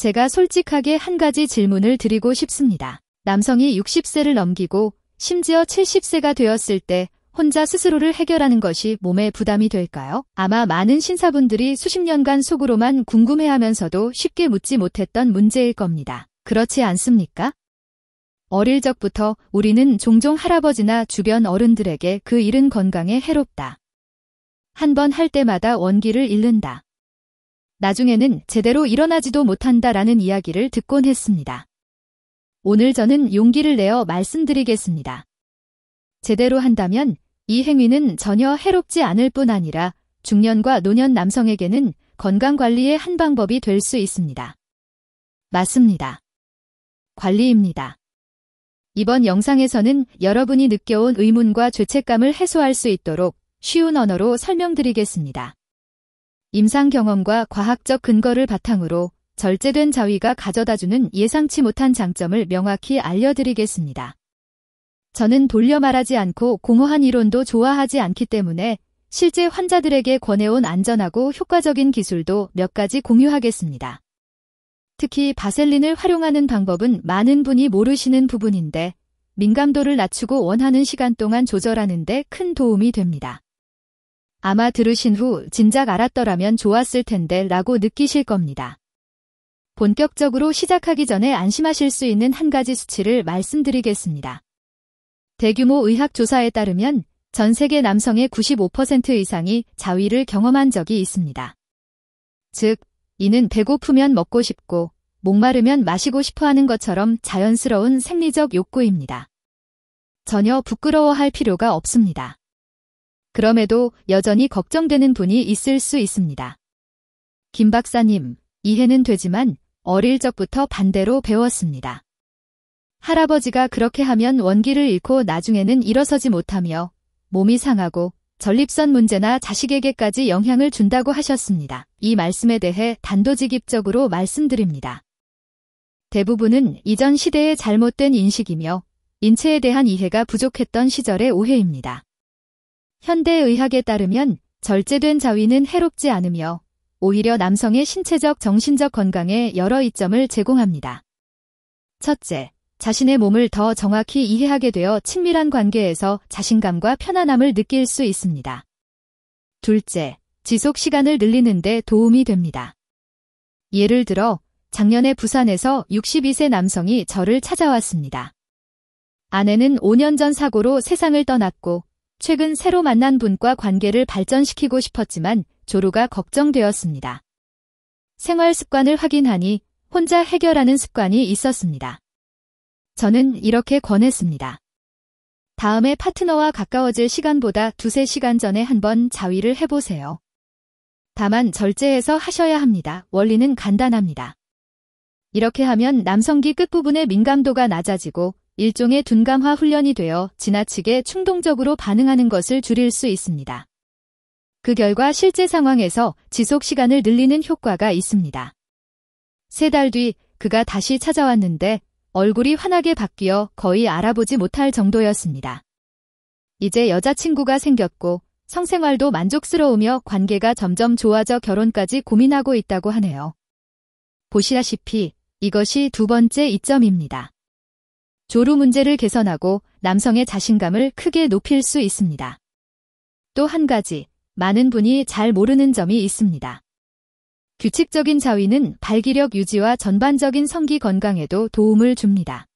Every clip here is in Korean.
제가 솔직하게 한 가지 질문을 드리고 싶습니다. 남성이 60세를 넘기고 심지어 70세가 되었을 때 혼자 스스로를 해결하는 것이 몸에 부담이 될까요? 아마 많은 신사분들이 수십 년간 속으로만 궁금해하면서도 쉽게 묻지 못했던 문제일 겁니다. 그렇지 않습니까? 어릴 적부터 우리는 종종 할아버지나 주변 어른들에게 그 잃은 건강에 해롭다. 한 번 할 때마다 원기를 잃는다. 나중에는 제대로 일어나지도 못한다라는 이야기를 듣곤 했습니다. 오늘 저는 용기를 내어 말씀드리겠습니다. 제대로 한다면 이 행위는 전혀 해롭지 않을 뿐 아니라 중년과 노년 남성에게는 건강관리의 한 방법이 될 수 있습니다. 맞습니다. 관리입니다. 이번 영상에서는 여러분이 느껴온 의문과 죄책감을 해소할 수 있도록 쉬운 언어로 설명드리겠습니다. 임상 경험과 과학적 근거를 바탕으로 절제된 자위가 가져다주는 예상치 못한 장점을 명확히 알려드리겠습니다. 저는 돌려 말하지 않고 공허한 이론도 좋아하지 않기 때문에 실제 환자들에게 권해온 안전하고 효과적인 기술도 몇 가지 공유하겠습니다. 특히 바셀린을 활용하는 방법은 많은 분이 모르시는 부분인데 민감도를 낮추고 원하는 시간 동안 조절하는 데 큰 도움이 됩니다. 아마 들으신 후 진작 알았더라면 좋았을 텐데 라고 느끼실 겁니다. 본격적으로 시작하기 전에 안심하실 수 있는 한 가지 수치를 말씀드리겠습니다. 대규모 의학 조사에 따르면 전 세계 남성의 95% 이상이 자위를 경험한 적이 있습니다. 즉, 이는 배고프면 먹고 싶고 목마르면 마시고 싶어 하는 것처럼 자연스러운 생리적 욕구입니다. 전혀 부끄러워할 필요가 없습니다. 그럼에도 여전히 걱정되는 분이 있을 수 있습니다. 김 박사님, 이해는 되지만 어릴 적부터 반대로 배웠습니다. 할아버지가 그렇게 하면 원기를 잃고 나중에는 일어서지 못하며 몸이 상하고 전립선 문제나 자식에게까지 영향을 준다고 하셨습니다. 이 말씀에 대해 단도직입적으로 말씀드립니다. 대부분은 이전 시대의 잘못된 인식이며 인체에 대한 이해가 부족했던 시절의 오해입니다. 현대의학에 따르면 절제된 자위는 해롭지 않으며 오히려 남성의 신체적 정신적 건강에 여러 이점을 제공합니다. 첫째, 자신의 몸을 더 정확히 이해하게 되어 친밀한 관계에서 자신감과 편안함을 느낄 수 있습니다. 둘째, 지속 시간을 늘리는 데 도움이 됩니다. 예를 들어 작년에 부산에서 62세 남성이 저를 찾아왔습니다. 아내는 5년 전 사고로 세상을 떠났고 최근 새로 만난 분과 관계를 발전시키고 싶었지만 조루가 걱정되었습니다. 생활 습관을 확인하니 혼자 해결하는 습관이 있었습니다. 저는 이렇게 권했습니다. 다음에 파트너와 가까워질 시간보다 2-3시간 전에 한번 자위를 해보세요. 다만 절제해서 하셔야 합니다. 원리는 간단합니다. 이렇게 하면 남성기 끝부분의 민감도가 낮아지고 일종의 둔감화 훈련이 되어 지나치게 충동적으로 반응하는 것을 줄일 수 있습니다. 그 결과 실제 상황에서 지속 시간을 늘리는 효과가 있습니다. 3달 뒤 그가 다시 찾아왔는데 얼굴이 환하게 바뀌어 거의 알아보지 못할 정도였습니다. 이제 여자친구가 생겼고 성생활도 만족스러우며 관계가 점점 좋아져 결혼까지 고민하고 있다고 하네요. 보시다시피 이것이 두 번째 이점입니다. 조루 문제를 개선하고 남성의 자신감을 크게 높일 수 있습니다. 또 한 가지, 많은 분이 잘 모르는 점이 있습니다. 규칙적인 자위는 발기력 유지와 전반적인 성기 건강에도 도움을 줍니다.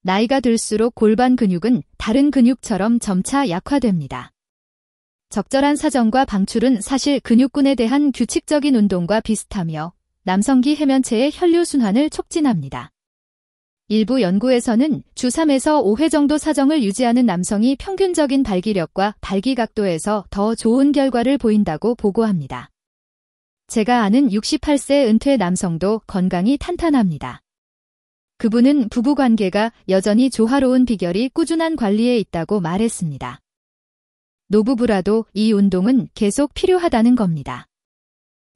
나이가 들수록 골반 근육은 다른 근육처럼 점차 약화됩니다. 적절한 사정과 방출은 사실 근육군에 대한 규칙적인 운동과 비슷하며 남성기 해면체의 혈류순환을 촉진합니다. 일부 연구에서는 주 3에서 5회 정도 사정을 유지하는 남성이 평균적인 발기력과 발기각도에서 더 좋은 결과를 보인다고 보고합니다. 제가 아는 68세 은퇴 남성도 건강이 탄탄합니다. 그분은 부부관계가 여전히 조화로운 비결이 꾸준한 관리에 있다고 말했습니다. 노부부라도 이 운동은 계속 필요하다는 겁니다.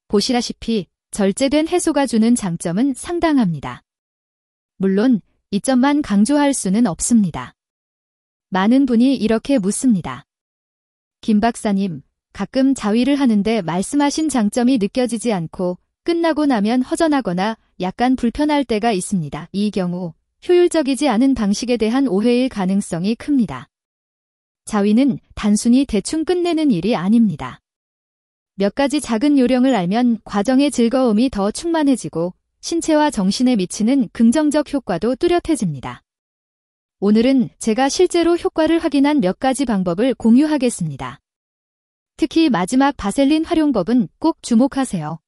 보시다시피 절제된 해소가 주는 장점은 상당합니다. 물론 이점만 강조할 수는 없습니다. 많은 분이 이렇게 묻습니다. 김 박사님, 가끔 자위를 하는데 말씀하신 장점이 느껴지지 않고 끝나고 나면 허전하거나 약간 불편할 때가 있습니다. 이 경우 효율적이지 않은 방식에 대한 오해일 가능성이 큽니다. 자위는 단순히 대충 끝내는 일이 아닙니다. 몇 가지 작은 요령을 알면 과정의 즐거움이 더 충만해지고 신체와 정신에 미치는 긍정적 효과도 뚜렷해집니다. 오늘은 제가 실제로 효과를 확인한 몇 가지 방법을 공유하겠습니다. 특히 마지막 바셀린 활용법은 꼭 주목하세요.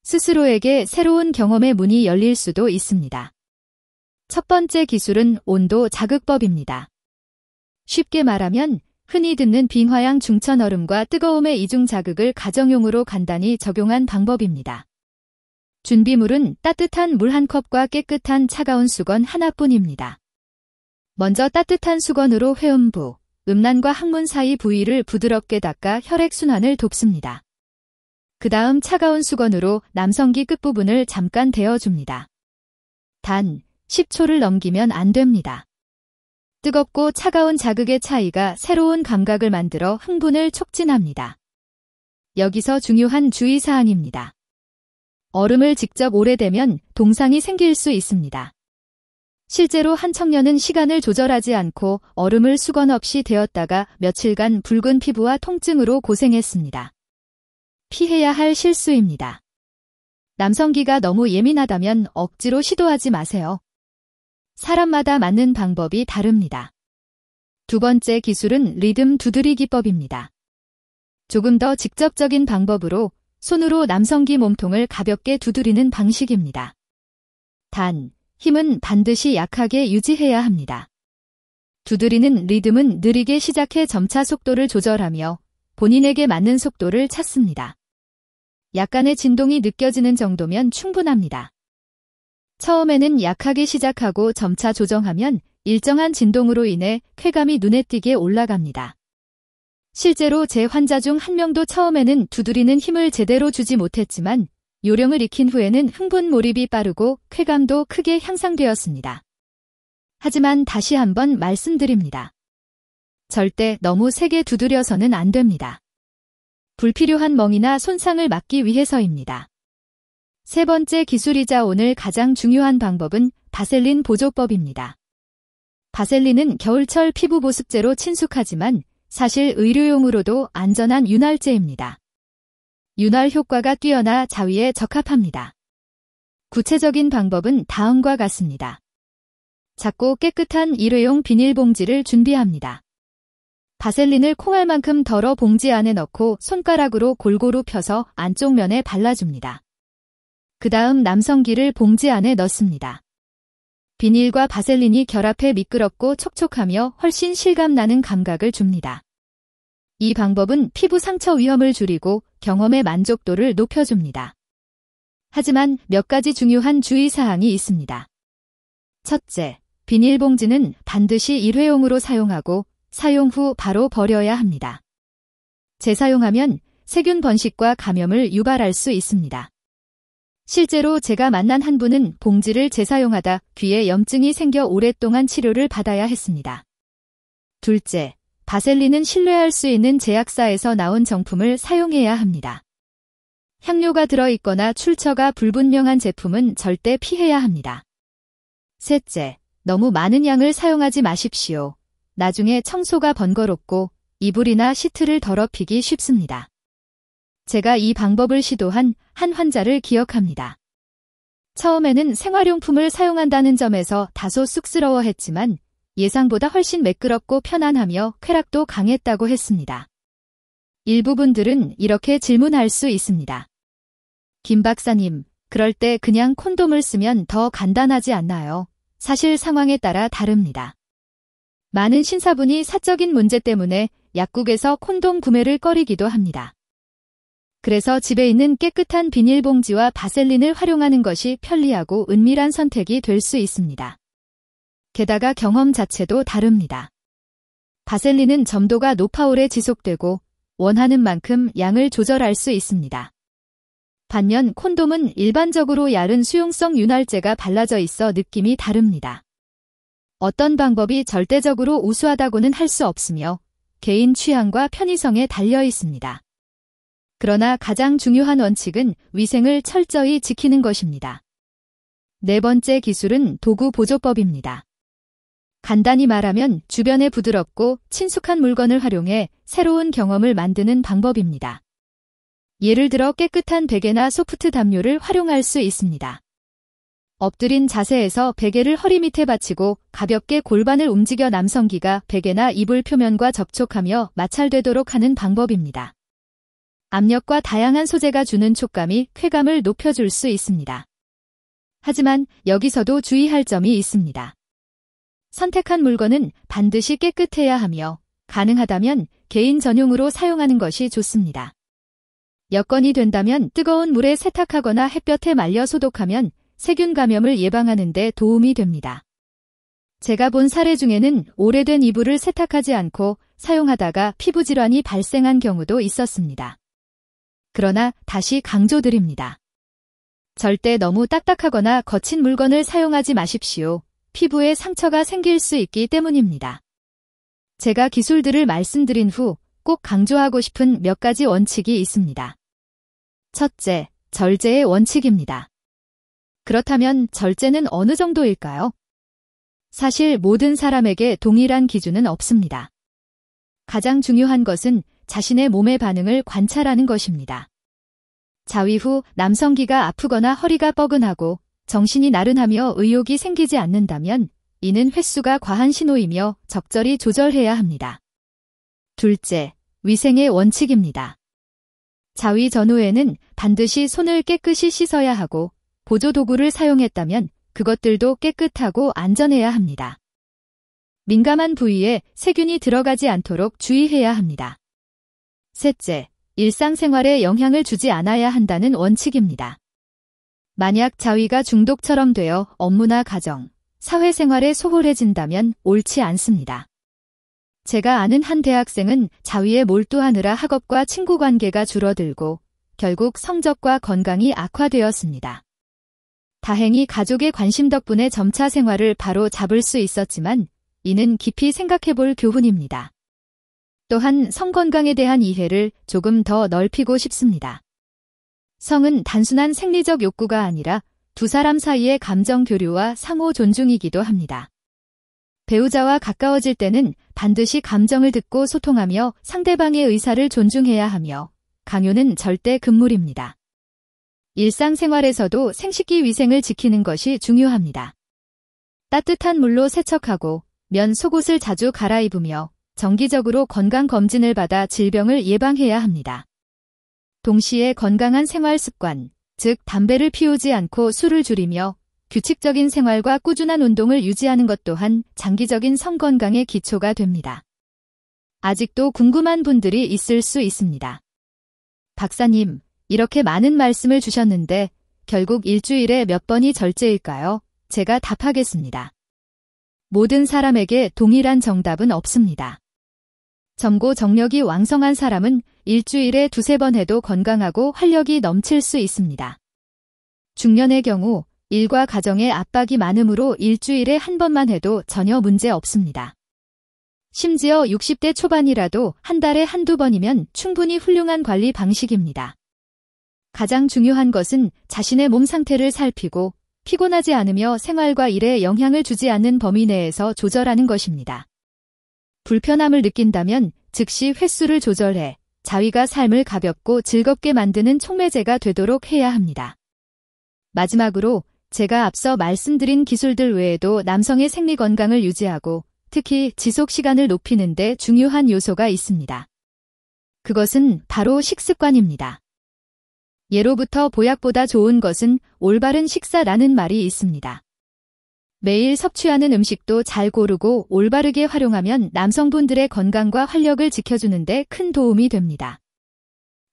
스스로에게 새로운 경험의 문이 열릴 수도 있습니다. 첫 번째 기술은 온도 자극법입니다. 쉽게 말하면 흔히 듣는 빙화양 중천 얼음과 뜨거움의 이중 자극을 가정용으로 간단히 적용한 방법입니다. 준비물은 따뜻한 물 한 컵과 깨끗한 차가운 수건 하나뿐입니다. 먼저 따뜻한 수건으로 회음부, 음란과 항문 사이 부위를 부드럽게 닦아 혈액순환을 돕습니다. 그 다음 차가운 수건으로 남성기 끝부분을 잠깐 데워줍니다. 단 10초를 넘기면 안 됩니다. 뜨겁고 차가운 자극의 차이가 새로운 감각을 만들어 흥분을 촉진합니다. 여기서 중요한 주의사항입니다. 얼음을 직접 오래 대면 동상이 생길 수 있습니다. 실제로 한 청년은 시간을 조절하지 않고 얼음을 수건 없이 데웠다가 며칠간 붉은 피부와 통증으로 고생했습니다. 피해야 할 실수입니다. 남성기가 너무 예민하다면 억지로 시도하지 마세요. 사람마다 맞는 방법이 다릅니다. 두 번째 기술은 리듬 두드리 기법입니다. 조금 더 직접적인 방법으로 손으로 남성기 몸통을 가볍게 두드리는 방식입니다. 단, 힘은 반드시 약하게 유지해야 합니다. 두드리는 리듬은 느리게 시작해 점차 속도를 조절하며 본인에게 맞는 속도를 찾습니다. 약간의 진동이 느껴지는 정도면 충분합니다. 처음에는 약하게 시작하고 점차 조정하면 일정한 진동으로 인해 쾌감이 눈에 띄게 올라갑니다. 실제로 제 환자 중 한 명도 처음에는 두드리는 힘을 제대로 주지 못했지만 요령을 익힌 후에는 흥분 몰입이 빠르고 쾌감도 크게 향상되었습니다. 하지만 다시 한번 말씀드립니다. 절대 너무 세게 두드려서는 안 됩니다. 불필요한 멍이나 손상을 막기 위해서입니다. 세 번째 기술이자 오늘 가장 중요한 방법은 바셀린 보조법입니다. 바셀린은 겨울철 피부 보습제로 친숙하지만 사실 의료용으로도 안전한 윤활제입니다. 윤활 효과가 뛰어나 자위에 적합합니다. 구체적인 방법은 다음과 같습니다. 작고 깨끗한 일회용 비닐봉지를 준비합니다. 바셀린을 콩알만큼 덜어 봉지 안에 넣고 손가락으로 골고루 펴서 안쪽 면에 발라줍니다. 그 다음 남성기를 봉지 안에 넣습니다. 비닐과 바셀린이 결합해 미끄럽고 촉촉하며 훨씬 실감나는 감각을 줍니다. 이 방법은 피부 상처 위험을 줄이고 경험의 만족도를 높여줍니다. 하지만 몇 가지 중요한 주의사항이 있습니다. 첫째, 비닐봉지는 반드시 일회용으로 사용하고 사용 후 바로 버려야 합니다. 재사용하면 세균 번식과 감염을 유발할 수 있습니다. 실제로 제가 만난 한 분은 봉지를 재사용하다 귀에 염증이 생겨 오랫동안 치료를 받아야 했습니다. 둘째, 바셀린은 신뢰할 수 있는 제약사에서 나온 정품을 사용해야 합니다. 향료가 들어있거나 출처가 불분명한 제품은 절대 피해야 합니다. 셋째, 너무 많은 양을 사용하지 마십시오. 나중에 청소가 번거롭고 이불이나 시트를 더럽히기 쉽습니다. 제가 이 방법을 시도한 한 환자를 기억합니다. 처음에는 생활용품을 사용한다는 점에서 다소 쑥스러워했지만 예상보다 훨씬 매끄럽고 편안하며 쾌락도 강했다고 했습니다. 일부 분들은 이렇게 질문할 수 있습니다. 김 박사님, 그럴 때 그냥 콘돔을 쓰면 더 간단하지 않나요? 사실 상황에 따라 다릅니다. 많은 신사분이 사적인 문제 때문에 약국에서 콘돔 구매를 꺼리기도 합니다. 그래서 집에 있는 깨끗한 비닐봉지와 바셀린을 활용하는 것이 편리하고 은밀한 선택이 될 수 있습니다. 게다가 경험 자체도 다릅니다. 바셀린은 점도가 높아 오래 지속되고 원하는 만큼 양을 조절할 수 있습니다. 반면 콘돔은 일반적으로 얇은 수용성 윤활제가 발라져 있어 느낌이 다릅니다. 어떤 방법이 절대적으로 우수하다고는 할 수 없으며 개인 취향과 편의성에 달려 있습니다. 그러나 가장 중요한 원칙은 위생을 철저히 지키는 것입니다. 네 번째 기술은 도구 보조법입니다. 간단히 말하면 주변에 부드럽고 친숙한 물건을 활용해 새로운 경험을 만드는 방법입니다. 예를 들어 깨끗한 베개나 소프트 담요를 활용할 수 있습니다. 엎드린 자세에서 베개를 허리 밑에 받치고 가볍게 골반을 움직여 남성기가 베개나 이불 표면과 접촉하며 마찰되도록 하는 방법입니다. 압력과 다양한 소재가 주는 촉감이 쾌감을 높여줄 수 있습니다. 하지만 여기서도 주의할 점이 있습니다. 선택한 물건은 반드시 깨끗해야 하며 가능하다면 개인 전용으로 사용하는 것이 좋습니다. 여건이 된다면 뜨거운 물에 세탁하거나 햇볕에 말려 소독하면 세균 감염을 예방하는 데 도움이 됩니다. 제가 본 사례 중에는 오래된 이불을 세탁하지 않고 사용하다가 피부 질환이 발생한 경우도 있었습니다. 그러나 다시 강조드립니다. 절대 너무 딱딱하거나 거친 물건을 사용하지 마십시오. 피부에 상처가 생길 수 있기 때문입니다. 제가 기술들을 말씀드린 후 꼭 강조하고 싶은 몇 가지 원칙이 있습니다. 첫째, 절제의 원칙입니다. 그렇다면 절제는 어느 정도일까요? 사실 모든 사람에게 동일한 기준은 없습니다. 가장 중요한 것은 자신의 몸의 반응을 관찰하는 것입니다. 자위 후 남성기가 아프거나 허리가 뻐근하고 정신이 나른하며 의욕이 생기지 않는다면 이는 횟수가 과한 신호이며 적절히 조절해야 합니다. 둘째, 위생의 원칙입니다. 자위 전후에는 반드시 손을 깨끗이 씻어야 하고 보조도구를 사용했다면 그것들도 깨끗하고 안전해야 합니다. 민감한 부위에 세균이 들어가지 않도록 주의해야 합니다. 셋째, 일상생활에 영향을 주지 않아야 한다는 원칙입니다. 만약 자위가 중독처럼 되어 업무나 가정, 사회생활에 소홀해진다면 옳지 않습니다. 제가 아는 한 대학생은 자위에 몰두하느라 학업과 친구 관계가 줄어들고 결국 성적과 건강이 악화되었습니다. 다행히 가족의 관심 덕분에 점차 생활을 바로 잡을 수 있었지만 이는 깊이 생각해볼 교훈입니다. 또한 성건강에 대한 이해를 조금 더 넓히고 싶습니다. 성은 단순한 생리적 욕구가 아니라 두 사람 사이의 감정 교류와 상호 존중이기도 합니다. 배우자와 가까워질 때는 반드시 감정을 듣고 소통하며 상대방의 의사를 존중해야 하며 강요는 절대 금물입니다. 일상생활에서도 생식기 위생을 지키는 것이 중요합니다. 따뜻한 물로 세척하고 면 속옷을 자주 갈아입으며 정기적으로 건강검진을 받아 질병을 예방해야 합니다. 동시에 건강한 생활 습관, 즉 담배를 피우지 않고 술을 줄이며 규칙적인 생활과 꾸준한 운동을 유지하는 것 또한 장기적인 성건강의 기초가 됩니다. 아직도 궁금한 분들이 있을 수 있습니다. 박사님, 이렇게 많은 말씀을 주셨는데 결국 일주일에 몇 번이 절제일까요? 제가 답하겠습니다. 모든 사람에게 동일한 정답은 없습니다. 점고 정력이 왕성한 사람은 일주일에 2-3번 해도 건강하고 활력이 넘칠 수 있습니다. 중년의 경우 일과 가정에 압박이 많으므로 일주일에 1번만 해도 전혀 문제 없습니다. 심지어 60대 초반이라도 한 달에 1-2번이면 충분히 훌륭한 관리 방식입니다. 가장 중요한 것은 자신의 몸 상태를 살피고 피곤하지 않으며 생활과 일에 영향을 주지 않는 범위 내에서 조절하는 것입니다. 불편함을 느낀다면 즉시 횟수를 조절해 자위가 삶을 가볍고 즐겁게 만드는 촉매제가 되도록 해야 합니다. 마지막으로 제가 앞서 말씀드린 기술들 외에도 남성의 생리 건강을 유지하고 특히 지속 시간을 높이는 데 중요한 요소가 있습니다. 그것은 바로 식습관입니다. 예로부터 보약보다 좋은 것은 올바른 식사라는 말이 있습니다. 매일 섭취하는 음식도 잘 고르고 올바르게 활용하면 남성분들의 건강과 활력을 지켜주는 데 큰 도움이 됩니다.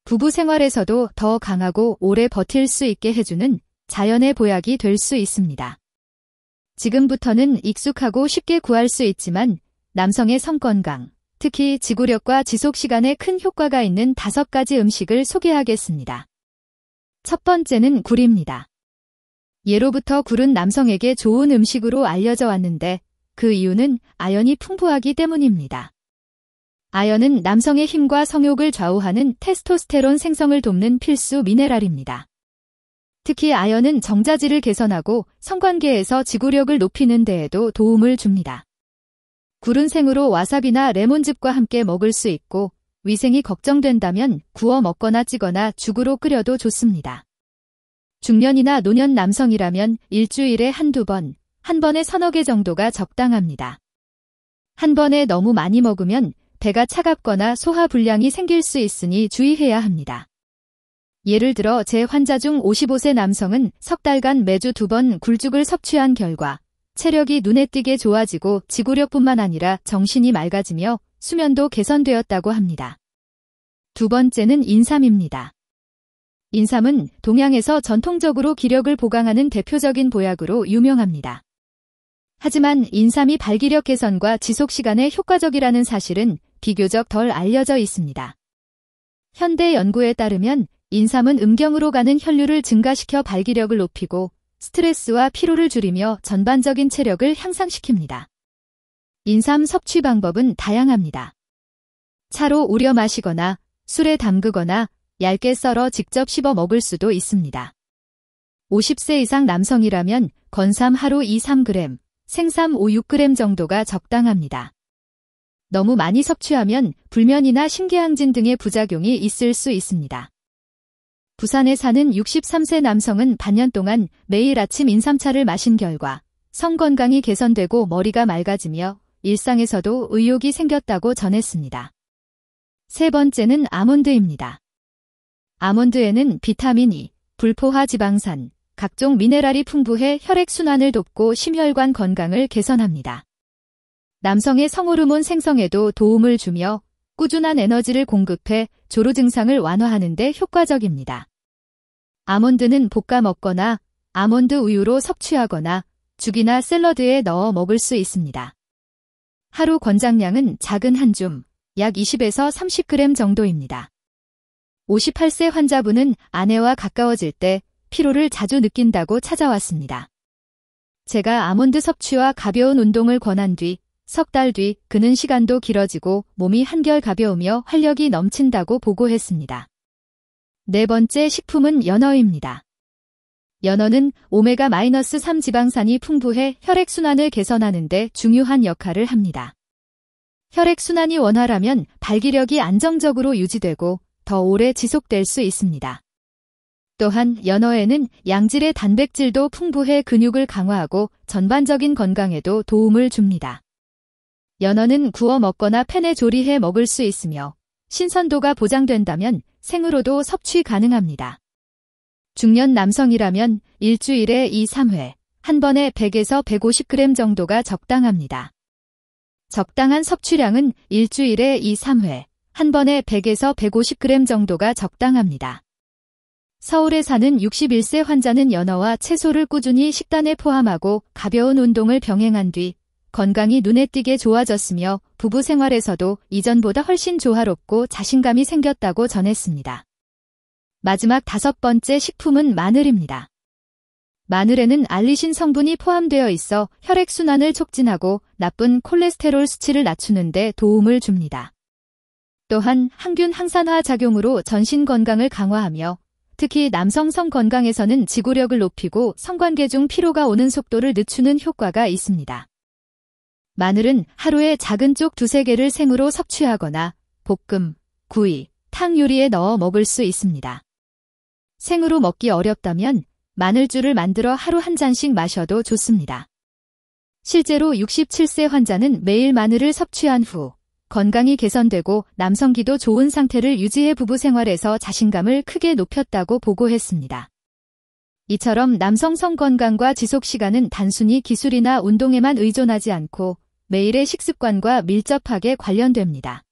부부 생활에서도 더 강하고 오래 버틸 수 있게 해주는 자연의 보약이 될 수 있습니다. 지금부터는 익숙하고 쉽게 구할 수 있지만 남성의 성건강, 특히 지구력과 지속시간에 큰 효과가 있는 5가지 음식을 소개하겠습니다. 첫 번째는 굴입니다. 예로부터 굴은 남성에게 좋은 음식으로 알려져 왔는데 그 이유는 아연이 풍부하기 때문입니다. 아연은 남성의 힘과 성욕을 좌우하는 테스토스테론 생성을 돕는 필수 미네랄입니다. 특히 아연은 정자질을 개선하고 성관계에서 지구력을 높이는 데에도 도움을 줍니다. 굴은 생으로 와사비나 레몬즙과 함께 먹을 수 있고 위생이 걱정된다면 구워 먹거나 찌거나 죽으로 끓여도 좋습니다. 중년이나 노년 남성이라면 일주일에 한두 번, 한 번에 서너 개 정도가 적당합니다. 한 번에 너무 많이 먹으면 배가 차갑거나 소화 불량이 생길 수 있으니 주의해야 합니다. 예를 들어 제 환자 중 55세 남성은 석 달간 매주 2번 굴죽을 섭취한 결과 체력이 눈에 띄게 좋아지고 지구력뿐만 아니라 정신이 맑아지며 수면도 개선되었다고 합니다. 두 번째는 인삼입니다. 인삼은 동양에서 전통적으로 기력을 보강하는 대표적인 보약으로 유명합니다. 하지만 인삼이 발기력 개선과 지속시간에 효과적이라는 사실은 비교적 덜 알려져 있습니다. 현대 연구에 따르면 인삼은 음경으로 가는 혈류를 증가시켜 발기력을 높이고 스트레스와 피로를 줄이며 전반적인 체력을 향상시킵니다. 인삼 섭취 방법은 다양합니다. 차로 우려 마시거나 술에 담그거나 얇게 썰어 직접 씹어 먹을 수도 있습니다. 50세 이상 남성이라면 건삼 하루 2-3g, 생삼 5-6g 정도가 적당합니다. 너무 많이 섭취하면 불면이나 심계항진 등의 부작용이 있을 수 있습니다. 부산에 사는 63세 남성은 반년 동안 매일 아침 인삼차를 마신 결과 성 건강이 개선되고 머리가 맑아지며 일상에서도 의욕이 생겼다고 전했습니다. 세 번째는 아몬드입니다. 아몬드에는 비타민 E, 불포화 지방산, 각종 미네랄이 풍부해 혈액순환을 돕고 심혈관 건강을 개선합니다. 남성의 성호르몬 생성에도 도움을 주며 꾸준한 에너지를 공급해 조루 증상을 완화하는 데 효과적입니다. 아몬드는 볶아 먹거나 아몬드 우유로 섭취하거나 죽이나 샐러드에 넣어 먹을 수 있습니다. 하루 권장량은 작은 한 줌, 약 20에서 30g 정도입니다. 58세 환자분은 아내와 가까워질 때 피로를 자주 느낀다고 찾아왔습니다. 제가 아몬드 섭취와 가벼운 운동을 권한 뒤 석 달 뒤 그는 시간도 길어지고 몸이 한결 가벼우며 활력이 넘친다고 보고했습니다. 네 번째 식품은 연어입니다. 연어는 오메가-3 지방산이 풍부해 혈액순환을 개선하는 데 중요한 역할을 합니다. 혈액순환이 원활하면 발기력이 안정적으로 유지되고 더 오래 지속될 수 있습니다. 또한 연어에는 양질의 단백질도 풍부해 근육을 강화하고 전반적인 건강에도 도움을 줍니다. 연어는 구워 먹거나 팬에 조리해 먹을 수 있으며 신선도가 보장된다면 생으로도 섭취 가능합니다. 중년 남성이라면 일주일에 2-3회, 한 번에 100에서 150g 정도가 적당합니다. 적당한 섭취량은 일주일에 2-3회, 한 번에 100에서 150g 정도가 적당합니다. 서울에 사는 61세 환자는 연어와 채소를 꾸준히 식단에 포함하고 가벼운 운동을 병행한 뒤 건강이 눈에 띄게 좋아졌으며 부부 생활에서도 이전보다 훨씬 조화롭고 자신감이 생겼다고 전했습니다. 마지막 5번째 식품은 마늘입니다. 마늘에는 알리신 성분이 포함되어 있어 혈액순환을 촉진하고 나쁜 콜레스테롤 수치를 낮추는 데 도움을 줍니다. 또한 항균 항산화 작용으로 전신 건강을 강화하며 특히 남성 성 건강에서는 지구력을 높이고 성관계 중 피로가 오는 속도를 늦추는 효과가 있습니다. 마늘은 하루에 작은 쪽 2-3개를 생으로 섭취하거나 볶음, 구이, 탕 요리에 넣어 먹을 수 있습니다. 생으로 먹기 어렵다면 마늘주를 만들어 하루 한 잔씩 마셔도 좋습니다. 실제로 67세 환자는 매일 마늘을 섭취한 후 건강이 개선되고 남성기도 좋은 상태를 유지해 부부 생활에서 자신감을 크게 높였다고 보고했습니다. 이처럼 남성 성 건강과 지속 시간은 단순히 기술이나 운동에만 의존하지 않고 매일의 식습관과 밀접하게 관련됩니다.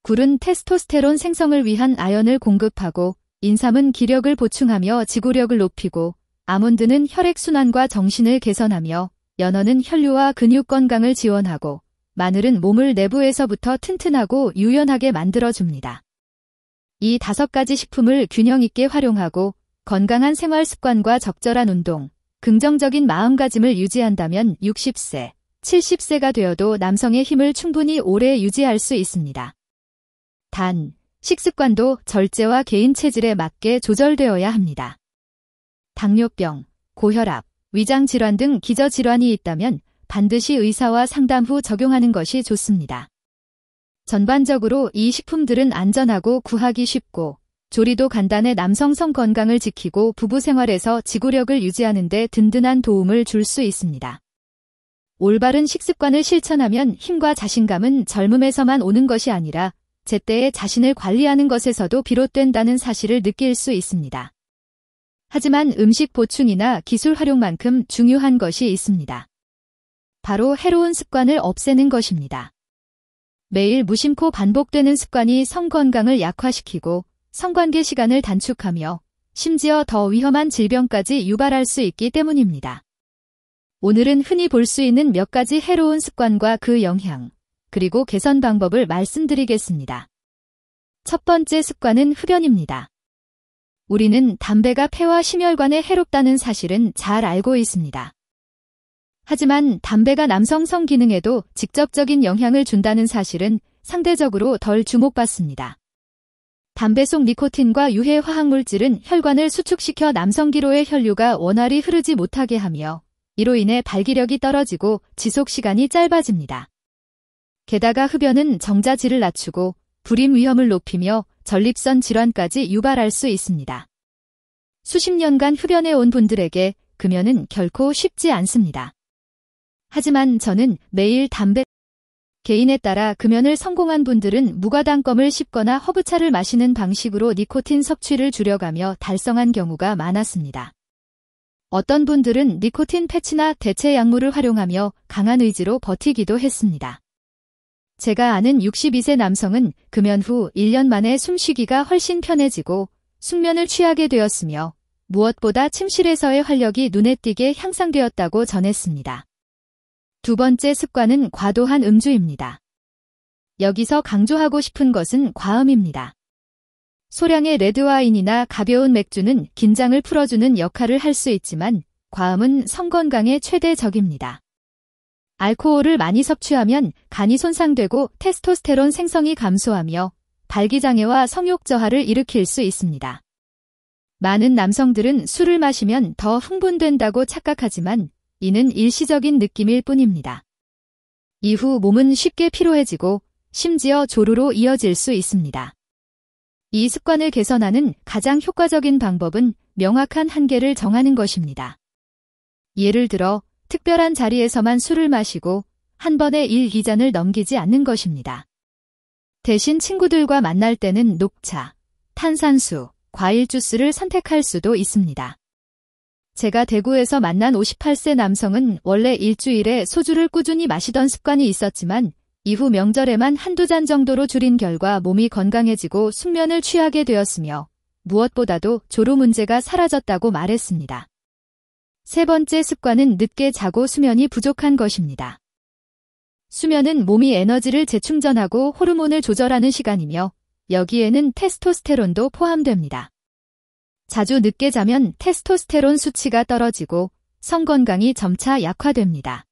굴은 테스토스테론 생성을 위한 아연을 공급하고 인삼은 기력을 보충하며 지구력을 높이고 아몬드는 혈액순환과 정신을 개선하며 연어는 혈류와 근육 건강을 지원하고 마늘은 몸을 내부에서부터 튼튼하고 유연하게 만들어줍니다. 이 5가지 식품을 균형 있게 활용하고 건강한 생활 습관과 적절한 운동, 긍정적인 마음가짐을 유지한다면 60세, 70세가 되어도 남성의 힘을 충분히 오래 유지할 수 있습니다. 단, 식습관도 절제와 개인 체질에 맞게 조절되어야 합니다. 당뇨병, 고혈압, 위장질환 등 기저질환이 있다면 반드시 의사와 상담 후 적용하는 것이 좋습니다. 전반적으로 이 식품들은 안전하고 구하기 쉽고 조리도 간단해 남성 성 건강을 지키고 부부 생활에서 지구력을 유지하는 데 든든한 도움을 줄 수 있습니다. 올바른 식습관을 실천하면 힘과 자신감은 젊음에서만 오는 것이 아니라 제때에 자신을 관리하는 것에서도 비롯된다는 사실을 느낄 수 있습니다. 하지만 음식 보충이나 기술 활용만큼 중요한 것이 있습니다. 바로 해로운 습관을 없애는 것입니다. 매일 무심코 반복되는 습관이 성 건강을 약화시키고 성관계 시간을 단축하며 심지어 더 위험한 질병까지 유발할 수 있기 때문입니다. 오늘은 흔히 볼 수 있는 몇 가지 해로운 습관과 그 영향, 그리고 개선 방법을 말씀드리겠습니다. 첫 번째 습관은 흡연입니다. 우리는 담배가 폐와 심혈관에 해롭다는 사실은 잘 알고 있습니다. 하지만 담배가 남성 성 기능에도 직접적인 영향을 준다는 사실은 상대적으로 덜 주목받습니다. 담배 속 니코틴과 유해 화학물질은 혈관을 수축시켜 남성기로의 혈류가 원활히 흐르지 못하게 하며 이로 인해 발기력이 떨어지고 지속시간이 짧아집니다. 게다가 흡연은 정자질을 낮추고 불임 위험을 높이며 전립선 질환까지 유발할 수 있습니다. 수십 년간 흡연해온 분들에게 금연은 결코 쉽지 않습니다. 하지만 저는 매일 개인에 따라 금연을 성공한 분들은 무과당껌을 씹거나 허브차를 마시는 방식으로 니코틴 섭취를 줄여가며 달성한 경우가 많았습니다. 어떤 분들은 니코틴 패치나 대체 약물을 활용하며 강한 의지로 버티기도 했습니다. 제가 아는 62세 남성은 금연 후 1년 만에 숨쉬기가 훨씬 편해지고 숙면을 취하게 되었으며 무엇보다 침실에서의 활력이 눈에 띄게 향상되었다고 전했습니다. 두 번째 습관은 과도한 음주입니다. 여기서 강조하고 싶은 것은 과음입니다. 소량의 레드와인이나 가벼운 맥주는 긴장을 풀어주는 역할을 할 수 있지만 과음은 성건강의 최대 적입니다. 알코올을 많이 섭취하면 간이 손상되고 테스토스테론 생성이 감소하며 발기장애와 성욕 저하를 일으킬 수 있습니다. 많은 남성들은 술을 마시면 더 흥분된다고 착각하지만 이는 일시적인 느낌일 뿐입니다. 이후 몸은 쉽게 피로해지고 심지어 조루로 이어질 수 있습니다. 이 습관을 개선하는 가장 효과적인 방법은 명확한 한계를 정하는 것입니다. 예를 들어 특별한 자리에서만 술을 마시고 한 번에 1, 2잔을 넘기지 않는 것입니다. 대신 친구들과 만날 때는 녹차, 탄산수, 과일 주스를 선택할 수도 있습니다. 제가 대구에서 만난 58세 남성은 원래 일주일에 소주를 꾸준히 마시던 습관이 있었지만 이후 명절에만 한두 잔 정도로 줄인 결과 몸이 건강해지고 숙면을 취하게 되었으며 무엇보다도 조루 문제가 사라졌다고 말했습니다. 세 번째 습관은 늦게 자고 수면이 부족한 것입니다. 수면은 몸이 에너지를 재충전하고 호르몬을 조절하는 시간이며 여기에는 테스토스테론도 포함됩니다. 자주 늦게 자면 테스토스테론 수치가 떨어지고 성 건강이 점차 약화됩니다.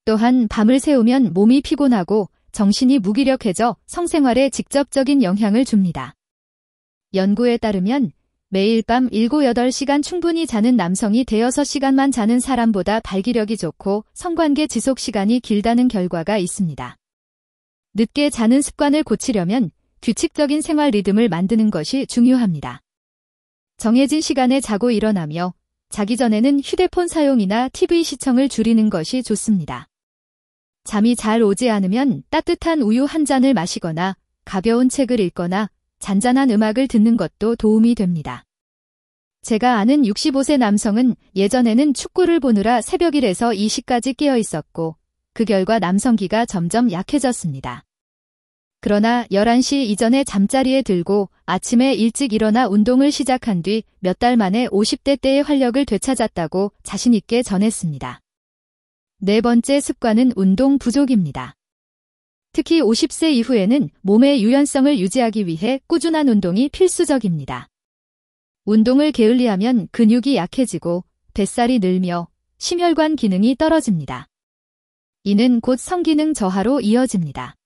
또한 밤을 새우면 몸이 피곤하고 정신이 무기력해져 성생활에 직접적인 영향을 줍니다. 연구에 따르면 매일 밤 7, 8시간 충분히 자는 남성이 대여섯 시간만 자는 사람보다 발기력이 좋고 성관계 지속 시간이 길다는 결과가 있습니다. 늦게 자는 습관을 고치려면 규칙적인 생활 리듬을 만드는 것이 중요합니다. 정해진 시간에 자고 일어나며 자기 전에는 휴대폰 사용이나 TV 시청을 줄이는 것이 좋습니다. 잠이 잘 오지 않으면 따뜻한 우유 한 잔을 마시거나 가벼운 책을 읽거나 잔잔한 음악을 듣는 것도 도움이 됩니다. 제가 아는 65세 남성은 예전에는 축구를 보느라 새벽 1에서 2시까지 깨어 있었고 그 결과 남성기가 점점 약해졌습니다. 그러나 11시 이전에 잠자리에 들고 아침에 일찍 일어나 운동을 시작한 뒤 몇 달 만에 50대 때의 활력을 되찾았다고 자신 있게 전했습니다. 네 번째 습관은 운동 부족입니다. 특히 50세 이후에는 몸의 유연성을 유지하기 위해 꾸준한 운동이 필수적입니다. 운동을 게을리하면 근육이 약해지고 뱃살이 늘며 심혈관 기능이 떨어집니다. 이는 곧 성기능 저하로 이어집니다.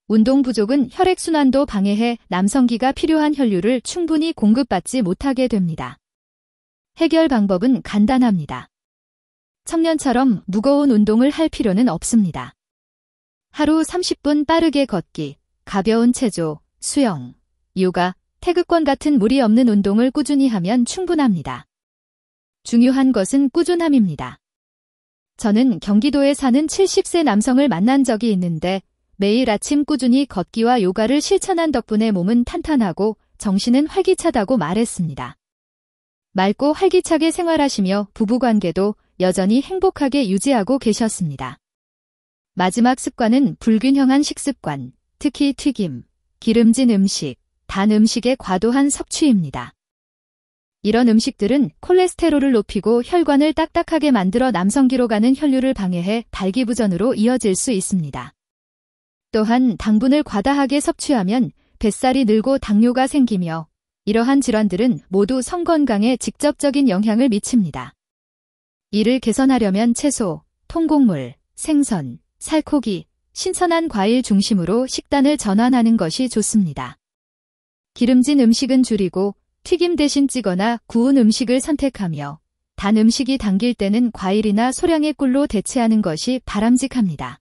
운동 부족은 혈액순환도 방해해 남성기가 필요한 혈류를 충분히 공급받지 못하게 됩니다. 해결 방법은 간단합니다. 청년처럼 무거운 운동을 할 필요는 없습니다. 하루 30분 빠르게 걷기, 가벼운 체조, 수영, 요가, 태극권 같은 무리 없는 운동을 꾸준히 하면 충분합니다. 중요한 것은 꾸준함입니다. 저는 경기도에 사는 70세 남성을 만난 적이 있는데 매일 아침 꾸준히 걷기와 요가를 실천한 덕분에 몸은 탄탄하고 정신은 활기차다고 말했습니다. 맑고 활기차게 생활하시며 부부관계도 여전히 행복하게 유지하고 계셨습니다. 마지막 습관은 불균형한 식습관, 특히 튀김, 기름진 음식, 단 음식의 과도한 섭취입니다. 이런 음식들은 콜레스테롤을 높이고 혈관을 딱딱하게 만들어 남성기로 가는 혈류를 방해해 발기부전으로 이어질 수 있습니다. 또한 당분을 과다하게 섭취하면 뱃살이 늘고 당뇨가 생기며 이러한 질환들은 모두 성건강에 직접적인 영향을 미칩니다. 이를 개선하려면 채소, 통곡물, 생선, 살코기, 신선한 과일 중심으로 식단을 전환하는 것이 좋습니다. 기름진 음식은 줄이고 튀김 대신 찌거나 구운 음식을 선택하며 단 음식이 당길 때는 과일이나 소량의 꿀로 대체하는 것이 바람직합니다.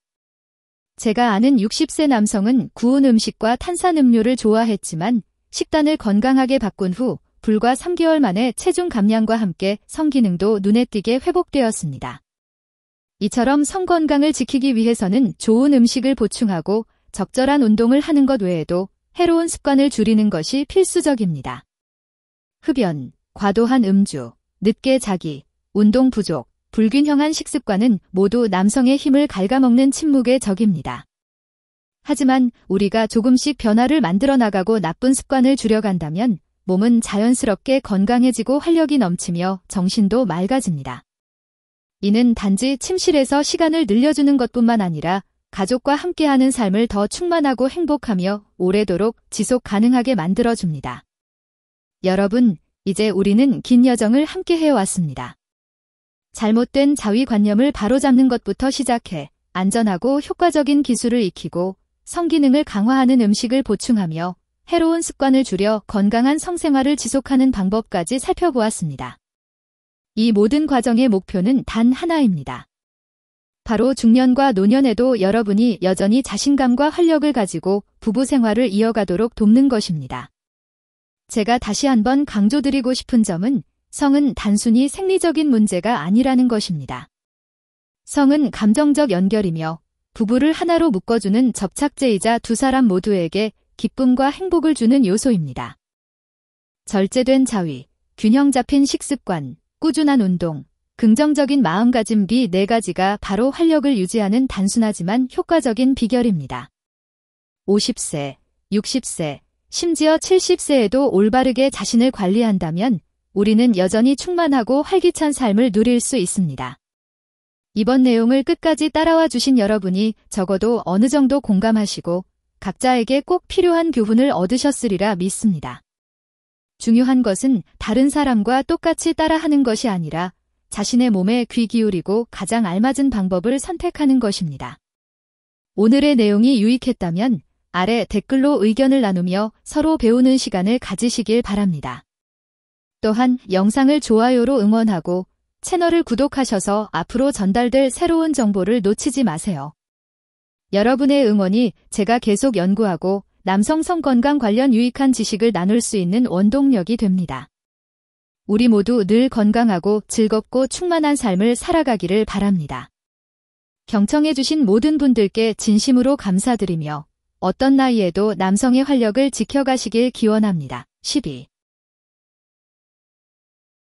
제가 아는 60세 남성은 구운 음식과 탄산음료를 좋아했지만 식단을 건강하게 바꾼 후 불과 3개월 만에 체중 감량과 함께 성기능도 눈에 띄게 회복되었습니다. 이처럼 성건강을 지키기 위해서는 좋은 음식을 보충하고 적절한 운동을 하는 것 외에도 해로운 습관을 줄이는 것이 필수적입니다. 흡연, 과도한 음주, 늦게 자기, 운동 부족, 불균형한 식습관은 모두 남성의 힘을 갉아먹는 침묵의 적입니다. 하지만 우리가 조금씩 변화를 만들어 나가고 나쁜 습관을 줄여간다면 몸은 자연스럽게 건강해지고 활력이 넘치며 정신도 맑아집니다. 이는 단지 침실에서 시간을 늘려주는 것뿐만 아니라 가족과 함께하는 삶을 더 충만하고 행복하며 오래도록 지속 가능하게 만들어줍니다. 여러분, 이제 우리는 긴 여정을 함께 해왔습니다. 잘못된 자위관념을 바로잡는 것부터 시작해 안전하고 효과적인 기술을 익히고 성기능을 강화하는 음식을 보충하며 해로운 습관을 줄여 건강한 성생활을 지속하는 방법까지 살펴보았습니다. 이 모든 과정의 목표는 단 하나입니다. 바로 중년과 노년에도 여러분이 여전히 자신감과 활력을 가지고 부부 생활을 이어가도록 돕는 것입니다. 제가 다시 한번 강조드리고 싶은 점은 성은 단순히 생리적인 문제가 아니라는 것입니다. 성은 감정적 연결이며 부부를 하나로 묶어주는 접착제이자 두 사람 모두에게 기쁨과 행복을 주는 요소입니다. 절제된 자위, 균형 잡힌 식습관, 꾸준한 운동, 긍정적인 마음가짐 이 4가지가 바로 활력을 유지하는 단순하지만 효과적인 비결입니다. 50세, 60세, 심지어 70세에도 올바르게 자신을 관리한다면 우리는 여전히 충만하고 활기찬 삶을 누릴 수 있습니다. 이번 내용을 끝까지 따라와 주신 여러분이 적어도 어느 정도 공감하시고 각자에게 꼭 필요한 교훈을 얻으셨으리라 믿습니다. 중요한 것은 다른 사람과 똑같이 따라하는 것이 아니라 자신의 몸에 귀 기울이고 가장 알맞은 방법을 선택하는 것입니다. 오늘의 내용이 유익했다면 아래 댓글로 의견을 나누며 서로 배우는 시간을 가지시길 바랍니다. 또한 영상을 좋아요로 응원하고 채널을 구독하셔서 앞으로 전달될 새로운 정보를 놓치지 마세요. 여러분의 응원이 제가 계속 연구하고 남성 성건강 관련 유익한 지식을 나눌 수 있는 원동력이 됩니다. 우리 모두 늘 건강하고 즐겁고 충만한 삶을 살아가기를 바랍니다. 경청해주신 모든 분들께 진심으로 감사드리며 어떤 나이에도 남성의 활력을 지켜가시길 기원합니다. 12.